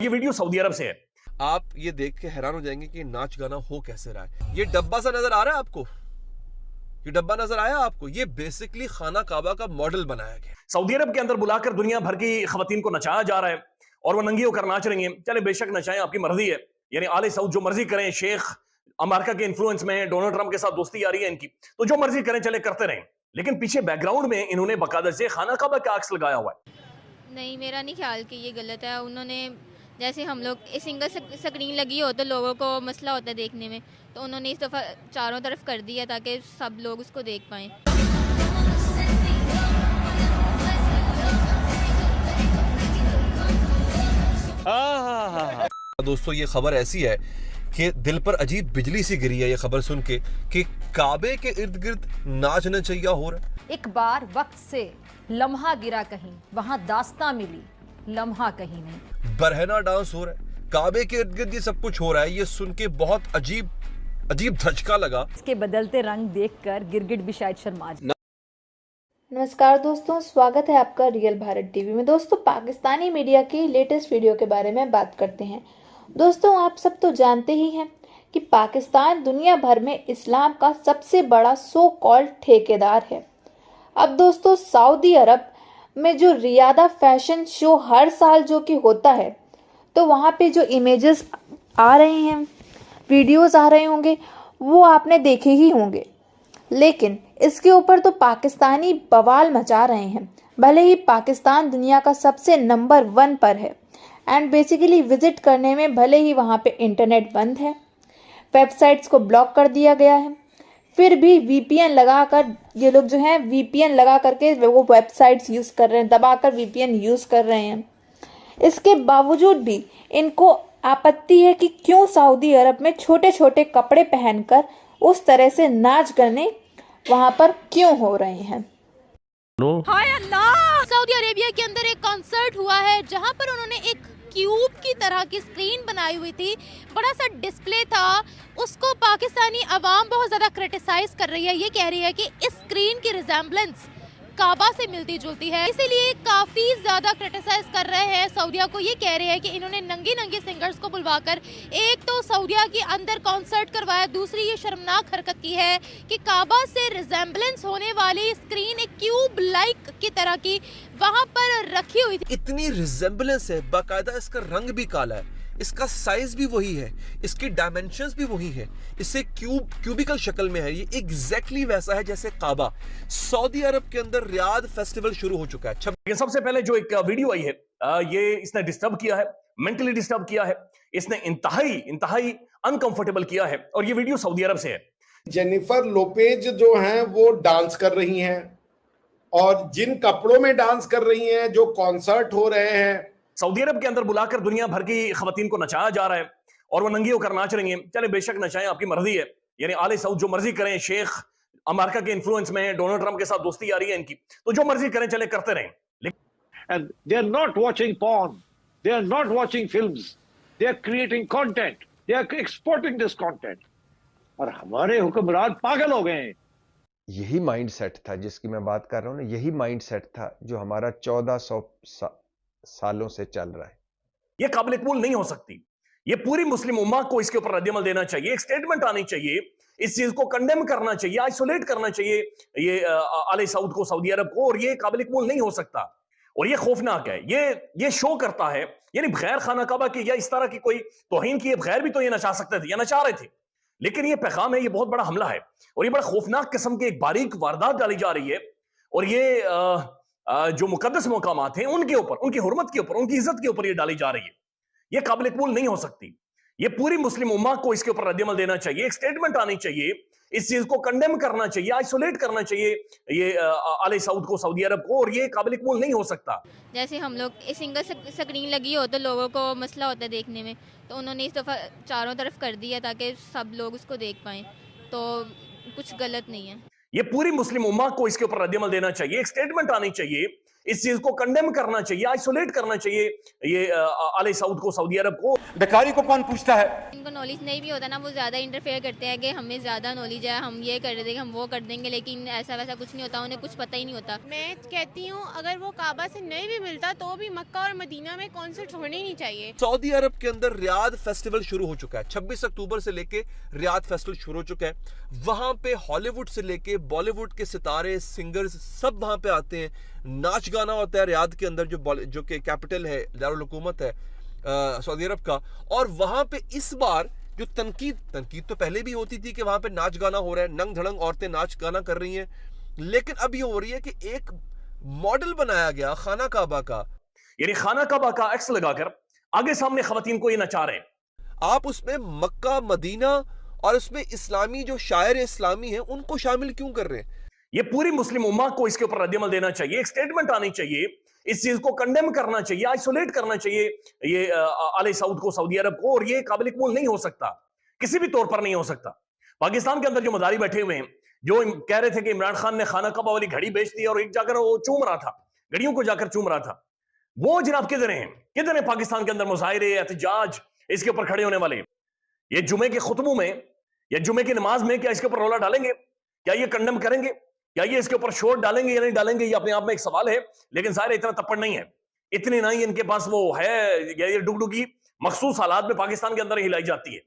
ये video Saudi अरब से है। आप ये देख के हैरान हो जाएंगे कि नाच गाना हो कैसे रहा है। ये डब्बा सा नजर आ रहा है आपको, ये डब्बा नजर आया आपको, ये बेसिकली खाना काबा का मॉडल बनाया गया। सऊदी अरब के अंदर बुलाकर दुनिया भर की खवातीन को नचाया जा रहा है और वो नंगी होकर नाच रही हैं। चले बेशक नचाएं, आपकी मर्जी है, यानी आले सऊद जो मर्जी करें, शेख अमेरिका के इन्फ्लुएंस में डोनाल्ड ट्रंप के साथ दोस्ती आ रही है इनकी, तो जो मर्जी करें चले करते रहें। लेकिन पीछे बैकग्राउंड में इन्होंने बाकायदा से खाना काबा का अक्स लगाया हुआ है। नहीं, मेरा नहीं ख्याल कि ये गलत है। उन्होंने जैसे हम लोग सिंगल स्क्रीन लगी हो तो लोगों को मसला होता है देखने में, तो उन्होंने इस दफ़ा चारों तरफ कर दिया ताकि सब लोग उसको देख पाएँ। दोस्तों ये खबर ऐसी है कि दिल पर अजीब बिजली सी गिरी है ये खबर सुन के कि काबे के इर्द गिर्द नाच नचैया हो रहा है। एक बार वक्त से लम्हा गिरा कहीं, वहां दास्तां मिली, लम्हा कहीं नहीं। बरहना डांस हो रहा है, काबे के इर्द गिर्द ये सब कुछ हो रहा है। ये सुन के बहुत अजीब धचका लगा। इसके बदलते रंग देखकर गिरगिट भी शायद शर्मा जाए। नमस्कार दोस्तों, स्वागत है आपका रियल भारत टीवी में। दोस्तों, पाकिस्तानी मीडिया की लेटेस्ट वीडियो के बारे में बात करते हैं। दोस्तों, आप सब तो जानते ही हैं कि पाकिस्तान दुनिया भर में इस्लाम का सबसे बड़ा सो कॉल्ड ठेकेदार है। अब दोस्तों, सऊदी अरब में जो रियादा फैशन शो हर साल जो कि होता है, तो वहाँ पे जो इमेजेस आ रहे हैं, वीडियोस आ रहे होंगे, वो आपने देखे ही होंगे। लेकिन इसके ऊपर तो पाकिस्तानी बवाल मचा रहे हैं। भले ही पाकिस्तान दुनिया का सबसे नंबर 1 पर है एंड बेसिकली विजिट करने में भले ही वहाँ पे इंटरनेट बंद है, वेबसाइट्स को ब्लॉक कर दिया गया है, फिर भी वीपीएन लगाकर ये लोग जो हैं वीपीएन लगा करके वो वेबसाइट्स यूज़ कर रहे हैं, दबाकर वीपीएन यूज़ कर रहे हैं। इसके बावजूद भी इनको आपत्ति है कि क्यों सऊदी अरब में छोटे छोटे कपड़े पहनकर उस तरह से नाच गाने वहां पर क्यों हो रहे हैं। हाय अल्लाह! सऊदी अरेबिया के अंदर एक कॉन्सर्ट हुआ है जहां पर उन्होंने एक क्यूब की तरह की स्क्रीन बनाई हुई थी, बड़ा सा डिस्प्ले था। उसको पाकिस्तानी अवाम बहुत ज़्यादा क्रिटिसाइज कर रही है। ये कह रही है कि इस स्क्रीन की रिजेम्बलेंस काबा से मिलती जुलती है, इसीलिए काफ़ी ज़्यादा क्रिटिसाइज कर रहे हैं सऊदिया को। ये कह रहे हैं कि इन्होंने नंगे सिंगर्स को बुलवाकर एक तो सऊदिया के अंदर कॉन्सर्ट करवाया, दूसरी ये शर्मनाक हरकत की है कि काबा से रिजेम्बलेंस होने वाली स्क्रीन एक क्यूब लाइक की तरह की वहाँ पर रखी हुई थी। इतनी रिजेम्बलेंस है, बाकायदा इसका रंग भी काला है, इसका साइज भी वही है, इसकी डायमेंशंस भी वही है, इससे क्यूबिकल शक्ल में है। ये एग्जैक्टली वैसा है जैसे काबा। सऊदी अरब के अंदर रियाद फेस्टिवल शुरू हो चुका है। लेकिन सबसे पहले जो एक वीडियो आई है, ये इसने डिस्टर्ब किया है, मेंटली डिस्टर्ब किया है, इसने इंतहाई अनकंफर्टेबल किया है, और ये वीडियो सऊदी अरब से है। जेनिफर लोपेज जो हैं वो डांस कर रही हैं, और जिन कपड़ों में डांस कर रही हैं, जो कॉन्सर्ट हो रहे हैं, सऊदी अरब के अंदर बुलाकर दुनिया भर की खवातीन को नचाया जा रहा है और वो नंगी होकर नाच रही हैं। चले बेशक नचाएं, आपकी मर्जी है, यानी आले सऊद जो मर्जी करें, शेख अमेरिका के इन्फ्लुएंस में डोनाल्ड ट्रंप के साथ दोस्ती आ रही है इनकी, तो जो मर्जी करें चले करते रहें। And they are not watching porn, they are not watching films, they are creating content, they are exporting this content. और हमारे हुक्मरान पागल हो गए हैं। यही माइंड सेट था जिसकी मैं बात कर रहा हूं ना, यही माइंड सेट था जो हमारा 1400 सालों से चल रहा है। ये काबिल कबूल नहीं हो सकती। ये पूरी मुस्लिम उम्मा को इसके ऊपर रद्दअमल देना चाहिए, एक स्टेटमेंट आनी चाहिए, इस चीज को कंडेम करना चाहिए, आइसोलेट करना चाहिए ये आले सऊद को, सऊदी अरब को, और ये काबिल कबूल नहीं हो सकता और ये खौफनाक है। ये शो करता है, यानी बगैर खाना काबा की या इस तरह की कोई तौहीन की बगैर भी तो ये नचा सकते थे या नचा रहे थे, लेकिन ये पैगाम है, ये बहुत बड़ा हमला है और ये बड़ा खौफनाक किस्म की एक बारीक वारदात डाली जा रही है। और ये जो मुकद्दस मकामात हैं उनके ऊपर, उनकी हुर्मत के ऊपर, उनकी इज्जत के ऊपर ये डाली जा रही है। ये काबिल कबूल नहीं हो सकती। ये पूरी मुस्लिम उम्मा को इसके ऊपर रद्दअमल देना चाहिए, एक स्टेटमेंट आनी चाहिए, इस चीज को कंडेम करना चाहिए, आइसोलेट करना चाहिए ये आले सऊद को, सऊदी अरब को, और ये काबिल कबूल नहीं हो सकता। जैसे हम लोग सिंगल स्क्रीन लगी हो तो लोगों को मसला होता है देखने में, तो उन्होंने इस दफ़ा चारों तरफ कर दिया ताकि सब लोग उसको देख पाएँ, तो कुछ गलत नहीं है। ये पूरी मुस्लिम उम्मा को इसके ऊपर रद्दअमल देना चाहिए, एक स्टेटमेंट आनी चाहिए, इस चीज को कंडेम करना चाहिए, आइसोलेट करना चाहिए ये आले सऊद को, सऊदी अरब को। बेकारी को कौन पूछता है? इनको नॉलेज नहीं भी होता ना, वो ज़्यादा इंटरफेयर करते हैं कि हमें ज़्यादा नॉलेज है, हम ये कर देंगे, हम वो कर देंगे, लेकिन ऐसा वैसा कुछ नहीं होता, उन्हें कुछ पता ही नहीं होता। मैं कहती हूँ अगर वो काबा से नहीं भी मिलता तो भी मक्का और मदीना में कॉन्सर्ट होने ही नहीं चाहिए। सऊदी अरब के अंदर रियाद फेस्टिवल शुरू हो चुका है, 26 अक्टूबर से लेके रियाद फेस्टिवल शुरू हो चुका है। वहां पे हॉलीवुड से लेके बॉलीवुड के सितारे, सिंगर्स सब वहां पे आते हैं, नाच गाना होता है रियाद के अंदर जो कि कैपिटल है, दारुल हुकूमत है सऊदी अरब का। और वहां पे इस बार जो तनकीद तो पहले भी होती थी कि वहां पे नाच गाना हो रहा है, नंग धड़ंग औरतें नाच गाना कर रही हैं, लेकिन अब ये हो रही है कि एक मॉडल बनाया गया खाना काबा का, यानी खाना काबा का एक्स लगाकर आगे सामने खवातीन को ये नचा रहे हैं। आप उसमें मक्का, मदीना और उसमें इस्लामी जो शायर इस्लामी हैं उनको शामिल क्यों कर रहे हैं? ये पूरी मुस्लिम उम्मा को इसके ऊपर रद्दअमल देना चाहिए, एक स्टेटमेंट आनी चाहिए, इस चीज को कंडेम करना चाहिए, आइसोलेट करना चाहिए ये आले सऊद को, सऊदी अरब को। और ये काबिल कबूल नहीं हो सकता, किसी भी तौर पर नहीं हो सकता। पाकिस्तान के अंदर जो मदारी बैठे हुए हैं जो कह रहे थे कि इमरान खान ने खाना काबा वाली घड़ी बेच दी और एक जाकर वो चूम रहा था, घड़ियों को जाकर चूम रहा था, वो जनाब किधर हैं? किधर है पाकिस्तान के अंदर मुजाहिरे, एहतजाज इसके ऊपर खड़े होने वाले? ये जुमे के खुतबों में या जुमे की नमाज में क्या इसके ऊपर रोला डालेंगे? क्या ये कंडेम करेंगे? क्या ये इसके ऊपर शोर डालेंगे या नहीं डालेंगे? ये अपने आप में एक सवाल है, लेकिन सारे इतना तप्पड़ नहीं है, इतनी नहीं इनके पास वो है। ये डुगडुगी मखसूस हालात में पाकिस्तान के अंदर हिलाई जाती है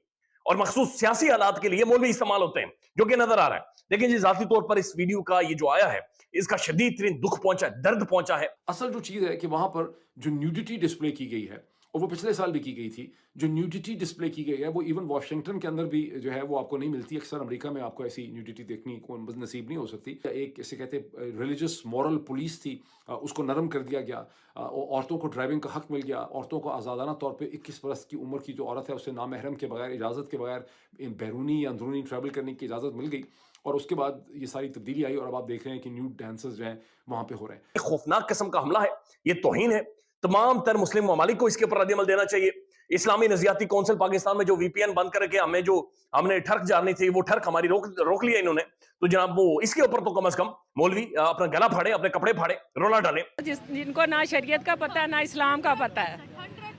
और मखसूस सियासी हालात के लिए मौलवी इस्तेमाल होते हैं, जो कि नजर आ रहा है। लेकिन जी जाती तौर पर इस वीडियो का ये जो आया है, इसका शदीद तरीन दुख पहुंचा है, दर्द पहुंचा है। असल जो चीज़ है कि वहाँ पर जो न्यूडिटी डिस्प्ले की गई है, और वो पिछले साल भी की गई थी, जो न्यूडिटी डिस्प्ले की गई है वो इवन वाशिंगटन के अंदर भी जो है वो आपको नहीं मिलती। अक्सर अमेरिका में आपको ऐसी न्यूडिटी देखने को नसीब नहीं हो सकती। एक इसे कहते रिलीजियस मॉरल पुलिस थी, उसको नरम कर दिया गया, औरतों को ड्राइविंग का हक मिल गया, औरतों को आज़ादाना तौर पे 21 बरस की उम्र की जो औरत है उसे नामहरम के बगैर, इजाज़त के बगैर बैरूनी या अंदरूनी ट्रैवल करने की इजाज़त मिल गई। और उसके बाद ये सारी तब्दीली आई और अब आप देख रहे हैं कि न्यूड डांसर्स जो हैं वहाँ पे हो रहे हैं। खौफनाक किस्म का हमला है, ये तौहीन है। तमाम तर मुस्लिम ममालिक को इसके ऊपर रद्दअमल देना चाहिए। इस्लामी नज़रियाती कौंसिल पाकिस्तान में जो VPN बंद करके हमने ठर्क जानी थी, वो ठर्क हमारी रोक लिया इन्होंने। तो जनाब वो इसके ऊपर तो कम से कम मौलवी अपना गला फाड़े, अपने कपड़े फाड़े, रोला डाले। जिनको ना शरीयत का पता है ना इस्लाम का पता है,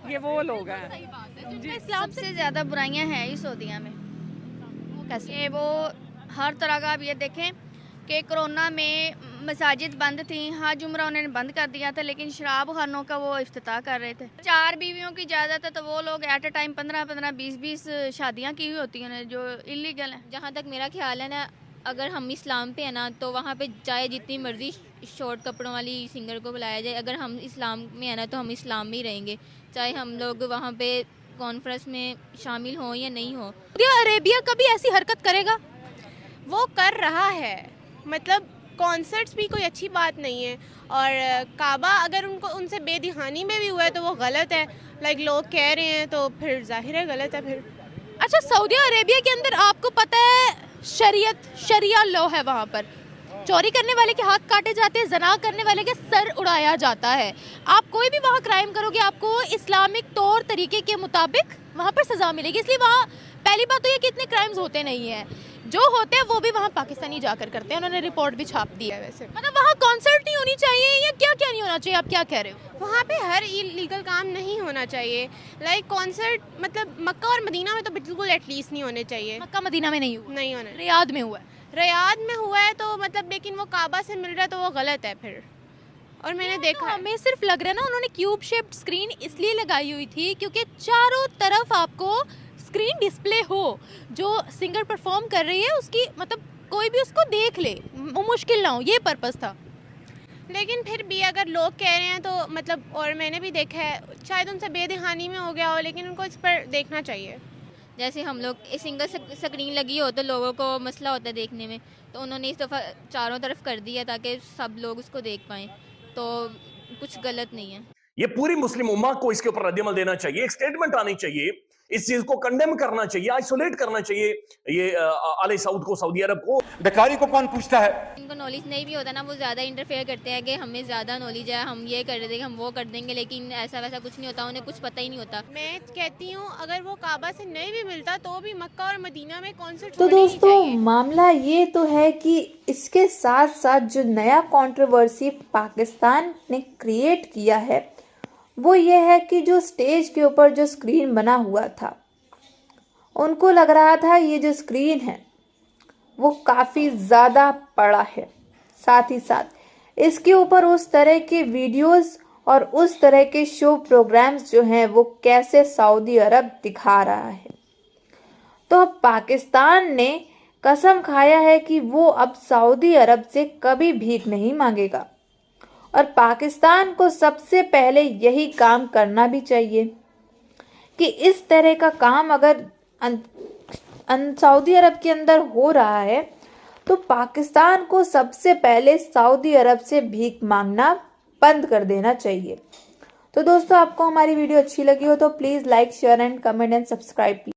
ये वो लोग हैं। इस्लाम से ज्यादा बुराइयां हैं ही सऊदीया में। कैसे? वो हर तरह का आप ये देखें कि कोरोना में मसाजिद बंद थी, हज उम्रा उन्होंने बंद कर दिया था, लेकिन शराब खानों का वो इफ्तिताह कर रहे थे। 4 बीवियों की इजाज़त है तो वो लोग एट अ टाइम 15-15, 20-20 शादियाँ की हुई होती हैं जो इलीगल हैं। जहाँ तक मेरा ख्याल है ना, अगर हम इस्लाम पे है ना तो वहाँ पे चाहे जितनी मर्जी शॉर्ट कपड़ों वाली सिंगर को बुलाया जाए, अगर हम इस्लाम में है ना तो हम इस्लाम में ही रहेंगे, चाहे हम लोग वहाँ पे कॉन्फ्रेंस में शामिल हों या नहीं हो। सऊदी अरेबिया कभी ऐसी हरकत करेगा? वो कर रहा है, मतलब कॉन्सर्ट्स भी कोई अच्छी बात नहीं है। और काबा अगर उनसे बेदिहानी में भी हुआ है तो वो गलत है। लाइक लोग कह रहे हैं तो फिर जाहिर है गलत है फिर। अच्छा, सऊदी अरेबिया के अंदर आपको पता है शरिया लॉ है, वहाँ पर चोरी करने वाले के हाथ काटे जाते हैं, जना करने वाले के सर उड़ाया जाता है। आप कोई भी वहाँ क्राइम करोगे आपको इस्लामिक तौर तरीके के मुताबिक वहाँ पर सजा मिलेगी। इसलिए वहाँ पहली बात तो ये कि इतने क्राइम्स होते नहीं हैं, जो होते हैं वो भी वहाँ पाकिस्तानी जाकर करते हैं। उन्होंने रिपोर्ट भी छाप दी है। वैसे मतलब वहाँ कॉन्सर्ट नहीं होनी चाहिए या क्या क्या नहीं होना चाहिए, आप क्या कह रहे हो? वहाँ पे हर इलीगल काम नहीं होना चाहिए। लाइक कॉन्सर्ट मतलब मक्का और मदीना में तो बिल्कुल एटलीस्ट नहीं होने चाहिए। मक्का मदीना में नहीं होना, रियाद में हुआ है। रियाद में हुआ है तो मतलब, लेकिन वो काबा से मिल रहा है तो वो गलत है फिर। और मैंने देखा तो हमें सिर्फ लग रहा है ना, उन्होंने क्यूब शेप्ड स्क्रीन इसलिए लगाई हुई थी क्योंकि चारों तरफ आपको स्क्रीन डिस्प्ले हो, जो सिंगर परफॉर्म कर रही है उसकी मतलब कोई भी उसको देख ले, मुश्किल ना हो, ये पर्पस था। लेकिन फिर भी अगर लोग कह रहे हैं तो मतलब, और मैंने भी देखा है, शायद उनसे बेदहानी में हो गया हो, लेकिन उनको इस पर देखना चाहिए। जैसे हम लोग सिंगल स्क्रीन लगी हो तो लोगों को मसला होता है देखने में, तो उन्होंने इस दफ़ा चारों तरफ कर दिया ताकि सब लोग उसको देख पाएँ, तो कुछ गलत नहीं है। ये पूरी मुस्लिम उम्मा को इसके ऊपर रद्दअमल देना चाहिए, एक स्टेटमेंट आनी चाहिए, इस चीज को कंडेम करना चाहिए, आइसोलेट करना चाहिए ये आले सऊद को, सऊदी अरब को। बेकारी को कौन पूछता है? इनको नॉलेज नहीं भी होता ना, वो ज़्यादा इंटरफेयर करते हैं कि हमें ज़्यादा नॉलेज है, हम ये कर देंगे, हम वो कर देंगे, लेकिन ऐसा वैसा कुछ नहीं होता, उन्हें कुछ पता ही नहीं होता। मैं कहती हूँ अगर वो काबा से नहीं भी मिलता तो भी मक्का और मदीना में कॉन्सर्ट तो दोस्तों मामला ये तो है कि इसके साथ साथ जो नया कंट्रोवर्सी पाकिस्तान ने क्रिएट किया है वो ये है कि जो स्टेज के ऊपर जो स्क्रीन बना हुआ था, उनको लग रहा था ये जो स्क्रीन है वो काफ़ी ज़्यादा बड़ा है, साथ ही साथ इसके ऊपर उस तरह के वीडियोस और उस तरह के शो प्रोग्राम्स जो हैं वो कैसे सऊदी अरब दिखा रहा है। तो अब पाकिस्तान ने कसम खाया है कि वो अब सऊदी अरब से कभी भीख नहीं मांगेगा और पाकिस्तान को सबसे पहले यही काम करना भी चाहिए कि इस तरह का काम अगर सऊदी अरब के अंदर हो रहा है तो पाकिस्तान को सबसे पहले सऊदी अरब से भीख मांगना बंद कर देना चाहिए। तो दोस्तों आपको हमारी वीडियो अच्छी लगी हो तो please like, share and comment and subscribe.